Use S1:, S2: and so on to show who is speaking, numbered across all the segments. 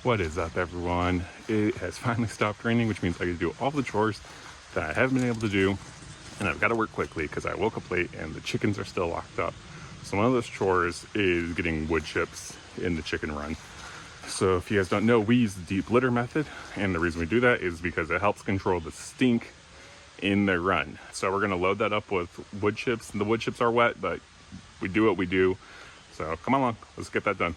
S1: What is up, everyone? It has finally stopped raining, which means I can do all the chores that I haven't been able to do, and I've got to work quickly because I woke up late and the chickens are still locked up. So one of those chores is getting wood chips in the chicken run. So if you guys don't know, we use the deep litter method, and the reason we do that is because it helps control the stink in their run. So we're going to load that up with wood chips, and the wood chips are wet, but we do what we do. So come along, let's get that done.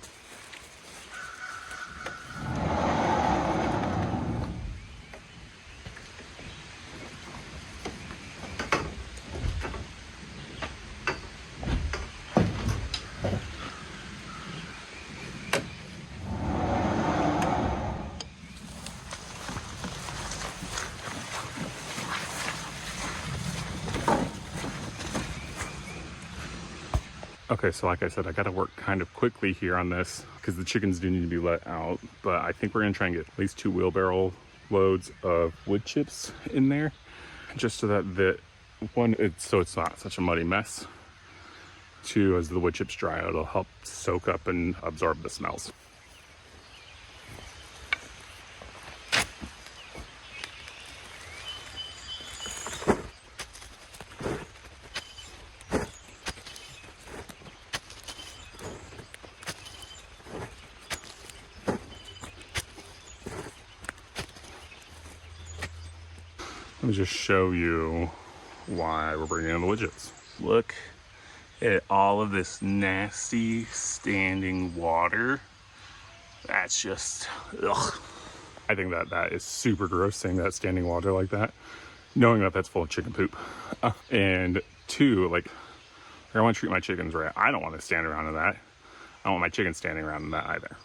S1: Okay, so like I said, I got to work kind of quickly here on this because the chickens do need to be let out, but I think we're going to try and get at least 2 wheelbarrow loads of wood chips in there, just so that it's not such a muddy mess. 2, as the wood chips dry out, it'll help soak up and absorb the smells. Let me just show you why we're bringing in the wood chips. Look at all of this nasty standing water. That's just, ugh. I think that is super gross, seeing that standing water like that, knowing that that's full of chicken poop. And 2, like, I want to treat my chickens right. I don't want to stand around in that. I don't want my chickens standing around in that either.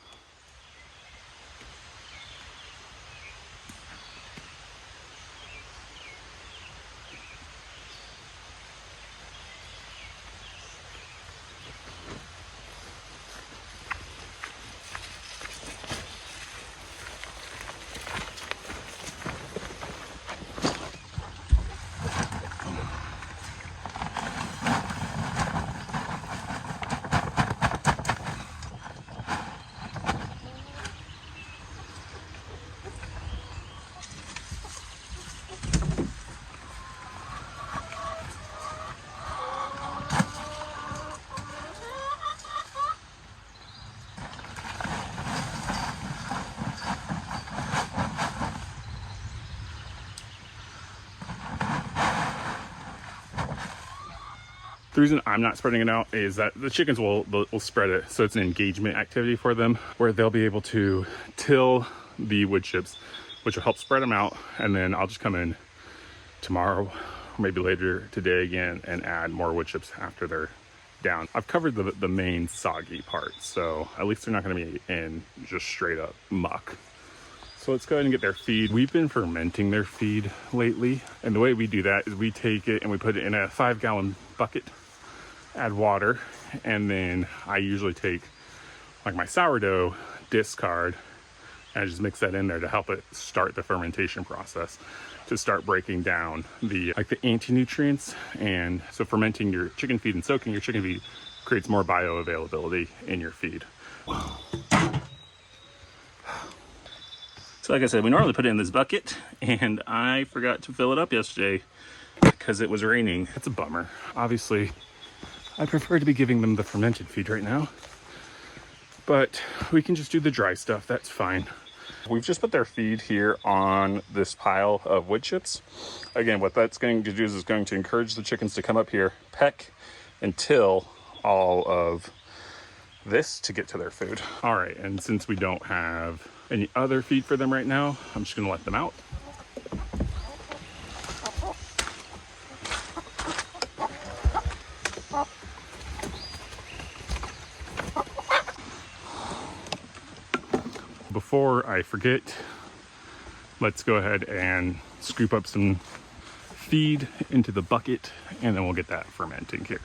S1: The reason I'm not spreading it out is that the chickens will spread it, so it's an engagement activity for them where they'll be able to till the wood chips, which will help spread them out, and then I'll just come in tomorrow or maybe later today again and add more wood chips after they're down. I've covered the main soggy part, so at least they're not going to be in just straight up muck. So let's go ahead and get their feed. We've been fermenting their feed lately, and the way we do that is we take it and we put it in a 5-gallon bucket, add water, and then I usually take like my sourdough discard and I just mix that in there to help it start the fermentation process, to start breaking down the anti-nutrients. And so fermenting your chicken feed and soaking your chicken feed creates more bioavailability in your feed. So like I said, we normally put it in this bucket, and I forgot to fill it up yesterday because it was raining. It's a bummer. Obviously, I prefer to be giving them the fermented feed right now, but we can just do the dry stuff. That's fine. We've just put their feed here on this pile of wood chips. Again, what that's going to do is going to encourage the chickens to come up here, peck, and till all of this to get to their food. All right, and since we don't have any other feed for them right now, I'm just going to let them out. Before I forget, let's go ahead and scoop up some feed into the bucket, and then we'll get that fermenting here.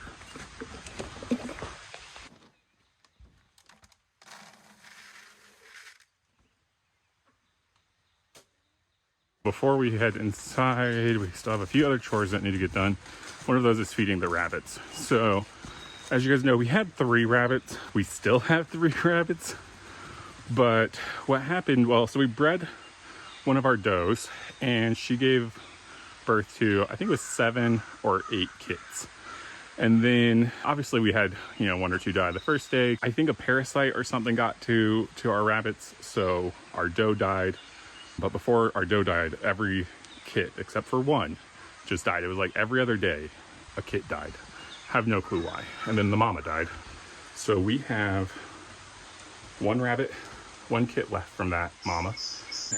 S1: Before we head inside, we still have a few other chores that need to get done. One of those is feeding the rabbits. So, as you guys know, we had 3 rabbits. We still have 3 rabbits, But what happened, well, so we bred one of our does and she gave birth to, I think it was 7 or 8 kids. And then obviously we had, 1 or 2 die the first day. I think a parasite or something got to our rabbits, so our doe died. But before our doe died, every kit except for one just died. It was like every other day a kit died. Have no clue why. And then the mama died. So we have 1 rabbit, 1 kit left from that mama,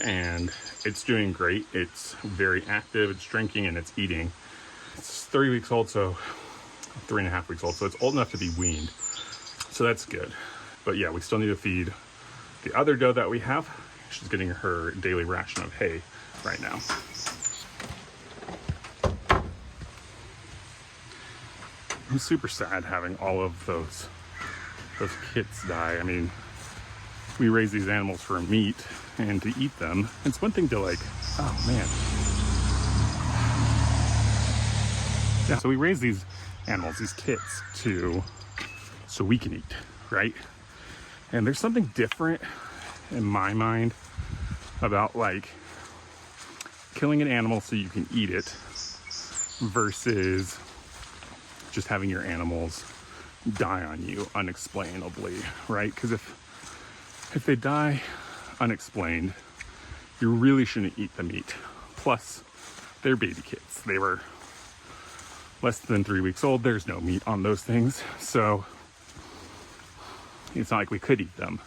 S1: and it's doing great. It's very active, it's drinking and it's eating. It's 3 weeks old, so 3.5 weeks old, so it's old enough to be weaned, so that's good. But yeah, we still need to feed the other doe that we have. She's getting her daily ration of hay right now. I'm super sad having all of those kits die. I mean, we raise these animals for meat and to eat them. It's one thing to like, oh man. Yeah, so we raise these animals, these kits, so we can eat, right? And there's something different in my mind about like killing an animal so you can eat it versus just having your animals die on you unexplainably, right? Because if they die unexplained, you really shouldn't eat the meat. Plus, they're baby kids. They were less than 3 weeks old. There's no meat on those things, so it's not like we could eat them.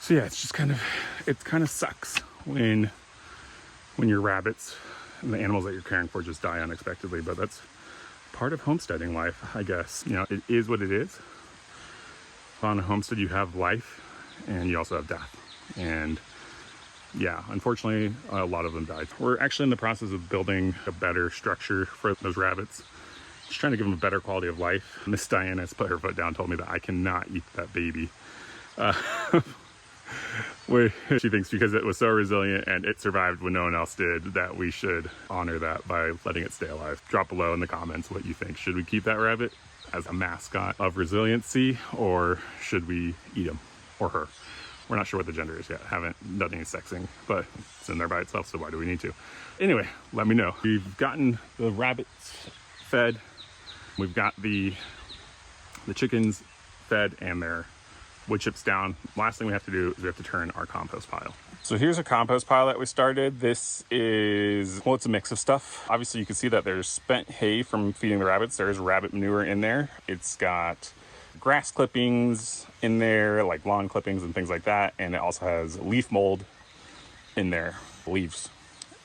S1: So yeah, it kind of sucks when your rabbits and the animals that you're caring for just die unexpectedly, but that's part of homesteading life, I guess. It is what it is. On a homestead, you have life and you also have death. And yeah, unfortunately, a lot of them died. We're actually in the process of building a better structure for those rabbits. Just trying to give them a better quality of life. Miss Diana has put her foot down, told me that I cannot eat that baby. Where she thinks because it was so resilient and it survived when no one else did, that we should honor that by letting it stay alive. Drop below in the comments what you think. Should we keep that rabbit as a mascot of resiliency, or should we eat him or her? We're not sure what the gender is yet. Haven't done any sexing, but it's in there by itself, so why do we need to? Anyway, let me know. We've gotten the rabbits fed. We've got the chickens fed and their wood chips down. Last thing we have to do is we have to turn our compost pile. So here's a compost pile that we started. This is, well, it's a mix of stuff. Obviously you can see that there's spent hay from feeding the rabbits. There's rabbit manure in there. It's got grass clippings in there, like lawn clippings and things like that. And it also has leaf mold in there, leaves,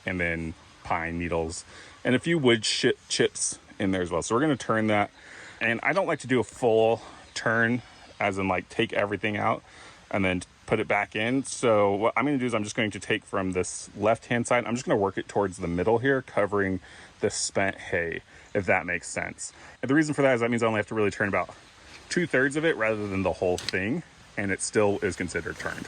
S1: and then pine needles and a few wood chips in there as well. So we're going to turn that. And I don't like to do a full turn, as in like take everything out and then put it back in. So what I'm going to do is I'm just going to take from this left hand side, I'm just going to work it towards the middle here, covering the spent hay, if that makes sense. And the reason for that is that means I only have to really turn about 2/3 of it rather than the whole thing, and it still is considered turned.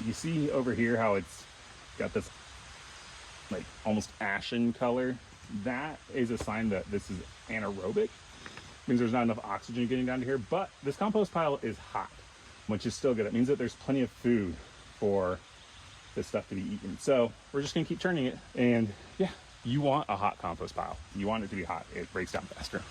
S1: You see over here how it's got this like almost ashen color? That is a sign that this is anaerobic. It means there's not enough oxygen getting down to here, but this compost pile is hot, which is still good. It means that there's plenty of food for this stuff to be eaten. So we're just gonna keep turning it, and yeah, you want a hot compost pile. You want it to be hot. It breaks down faster.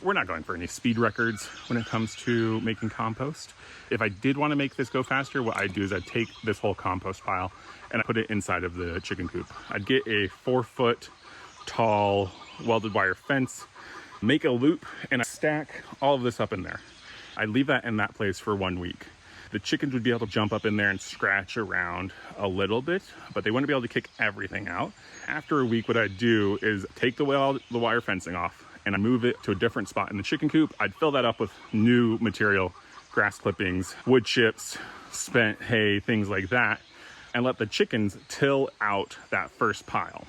S1: We're not going for any speed records when it comes to making compost. If I did want to make this go faster, what I'd do is I'd take this whole compost pile and I put it inside of the chicken coop. I'd get a 4-foot tall welded wire fence, make a loop, and I stack all of this up in there. I'd leave that in that place for 1 week. The chickens would be able to jump up in there and scratch around a little bit, but they wouldn't be able to kick everything out. After a week, what I'd do is take the wire fencing off, and I move it to a different spot in the chicken coop. I'd fill that up with new material, grass clippings, wood chips, spent hay, things like that. and let the chickens till out that first pile.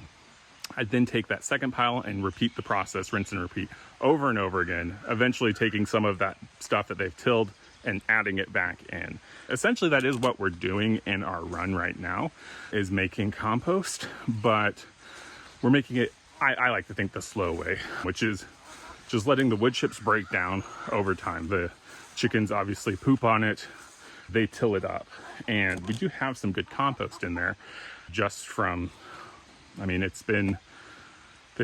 S1: I'd then take that second pile and repeat the process, rinse and repeat over and over again, eventually taking some of that stuff that they've tilled and adding it back in. Essentially, that is what we're doing in our run right now, is making compost, but we're making it, I like to think, the slow way, which is just letting the wood chips break down over time. The chickens obviously poop on it, they till it up, and we do have some good compost in there just from, I mean, they've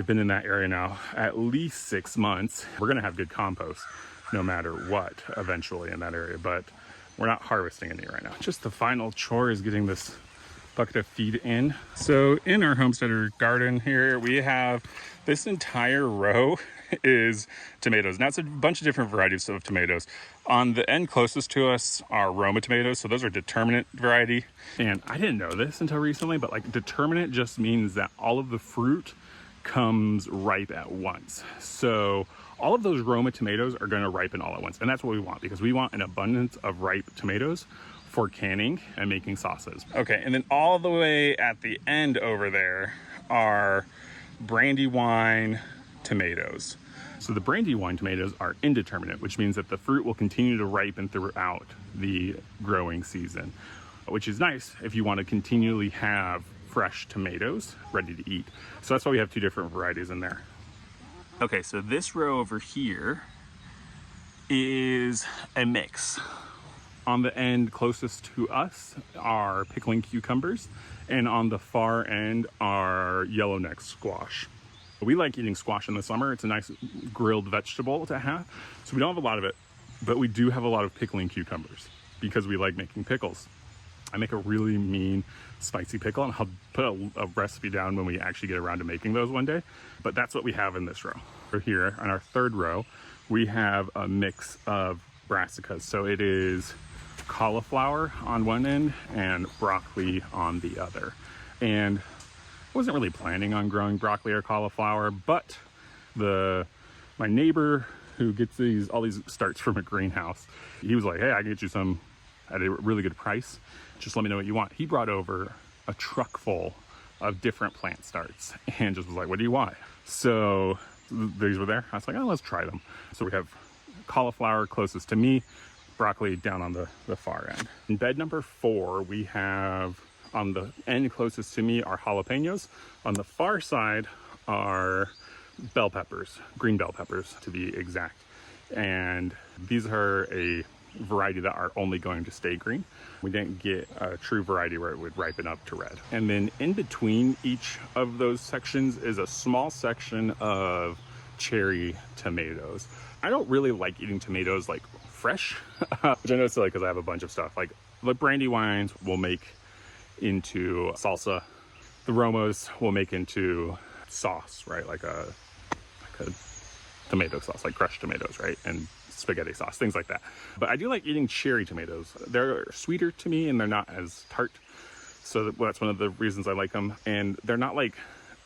S1: been in that area now at least 6 months. We're gonna have good compost no matter what eventually in that area, but we're not harvesting any right now. Just the final chore is getting this bucket of feed in. So in our homesteader garden here, we have this entire row is tomatoes. Now it's a bunch of different varieties of tomatoes. On the end closest to us are Roma tomatoes. So those are determinate variety. And I didn't know this until recently, but like determinate just means that all of the fruit comes ripe at once. So all of those Roma tomatoes are going to ripen all at once. And that's what we want, because we want an abundance of ripe tomatoes for canning and making sauces. Okay, and then all the way at the end over there are Brandywine tomatoes. So the Brandywine tomatoes are indeterminate, which means that the fruit will continue to ripen throughout the growing season, which is nice if you want to continually have fresh tomatoes ready to eat. So that's why we have two different varieties in there. Okay, so this row over here is a mix. On the end closest to us are pickling cucumbers, and on the far end are yellowneck squash. We like eating squash in the summer. It's a nice grilled vegetable to have. So we don't have a lot of it, but we do have a lot of pickling cucumbers because we like making pickles. I make a really mean spicy pickle, and I'll put a recipe down when we actually get around to making those one day. But that's what we have in this row. Over here on our third row, we have a mix of brassicas. So it is cauliflower on one end and broccoli on the other. And I wasn't really planning on growing broccoli or cauliflower, but my neighbor who gets all these starts from a greenhouse, he was like, hey, I can get you some at a really good price. Just let me know what you want. He brought over a truck full of different plant starts and just was like, what do you want? So these were there. I was like, oh, let's try them. So we have cauliflower closest to me, broccoli down on the far end. In bed number 4, we have on the end closest to me are jalapenos. On the far side are bell peppers, green bell peppers to be exact. And these are a variety that are only going to stay green. We didn't get a true variety where it would ripen up to red. And then in between each of those sections is a small section of cherry tomatoes. I don't really like eating tomatoes like fresh, which I know it's silly because I have a bunch of stuff. Like the Brandywines will make into salsa. The Romas will make into sauce, right? Like a tomato sauce, like crushed tomatoes, right? And spaghetti sauce, things like that. But I do like eating cherry tomatoes. They're sweeter to me and they're not as tart. So that's one of the reasons I like them. And they're not like,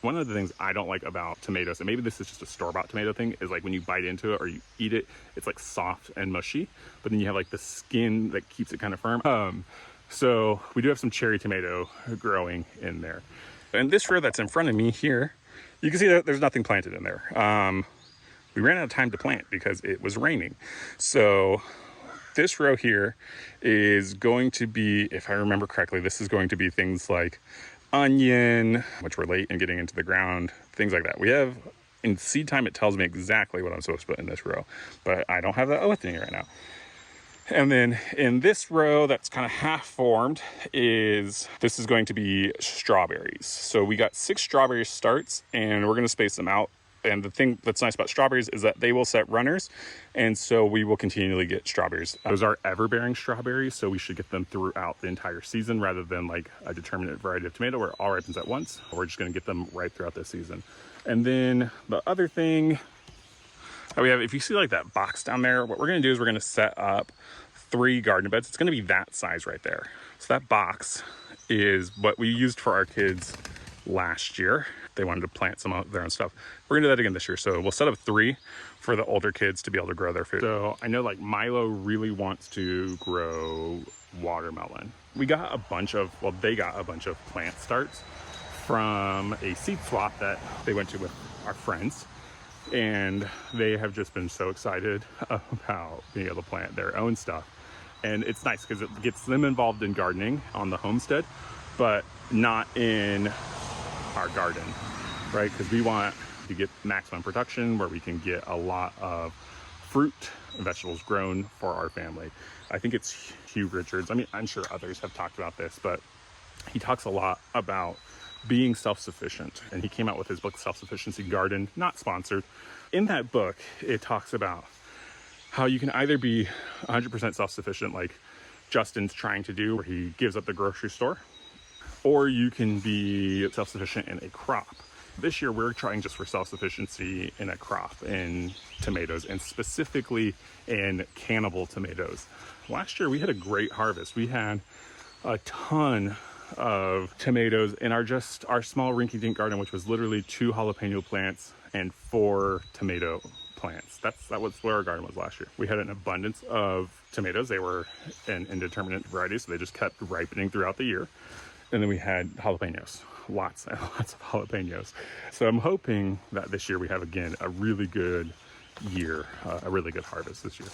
S1: one of the things I don't like about tomatoes, and maybe this is just a store-bought tomato thing, is like when you bite into it or you eat it, it's like soft and mushy, but then you have like the skin that keeps it kind of firm. So we do have some cherry tomato growing in there. And this row that's in front of me here, you can see that there's nothing planted in there. We ran out of time to plant because it was raining. So this row here is going to be, if I remember correctly, this is going to be things like onion, which we're late in getting into the ground, things like that. We have, in seed time, it tells me exactly what I'm supposed to put in this row, but I don't have that with me right now. And then in this row that's kind of half formed this is going to be strawberries. So we got 6 strawberry starts and we're going to space them out. And the thing that's nice about strawberries is that they will set runners. And so we will continually get strawberries. Those are ever-bearing strawberries, so we should get them throughout the entire season rather than like a determinate variety of tomato where it all ripens at once. We're just going to get them ripe throughout the season. And then the other thing that we have, if you see like that box down there, what we're going to do is we're going to set up 3 garden beds. It's going to be that size right there. So that box is what we used for our kids' last year. They wanted to plant some of their own stuff. We're gonna do that again this year. So we'll set up 3 for the older kids to be able to grow their food. So I know like Milo really wants to grow watermelon. We got a bunch of, well, they got a bunch of plant starts from a seed swap that they went to with our friends. And they have just been so excited about being able to plant their own stuff. And it's nice because it gets them involved in gardening on the homestead, but not in our garden, right? Because we want to get maximum production where we can get a lot of fruit and vegetables grown for our family. I think it's Hugh Richards. I mean, I'm sure others have talked about this, but he talks a lot about being self-sufficient, and he came out with his book Self-Sufficiency Garden, not sponsored. In that book, it talks about how you can either be 100% self-sufficient like Justin's trying to do, where he gives up the grocery store, or you can be self-sufficient in a crop. This year we're trying just for self-sufficiency in a crop, in tomatoes, and specifically in cannibal tomatoes. Last year we had a great harvest. We had a ton of tomatoes in our small rinky-dink garden, which was literally 2 jalapeno plants and 4 tomato plants. That was where our garden was last year. We had an abundance of tomatoes. They were an indeterminate variety, so they just kept ripening throughout the year. And then we had jalapenos, lots and lots of jalapenos. So I'm hoping that this year we have, again, a really good year, a really good harvest this year.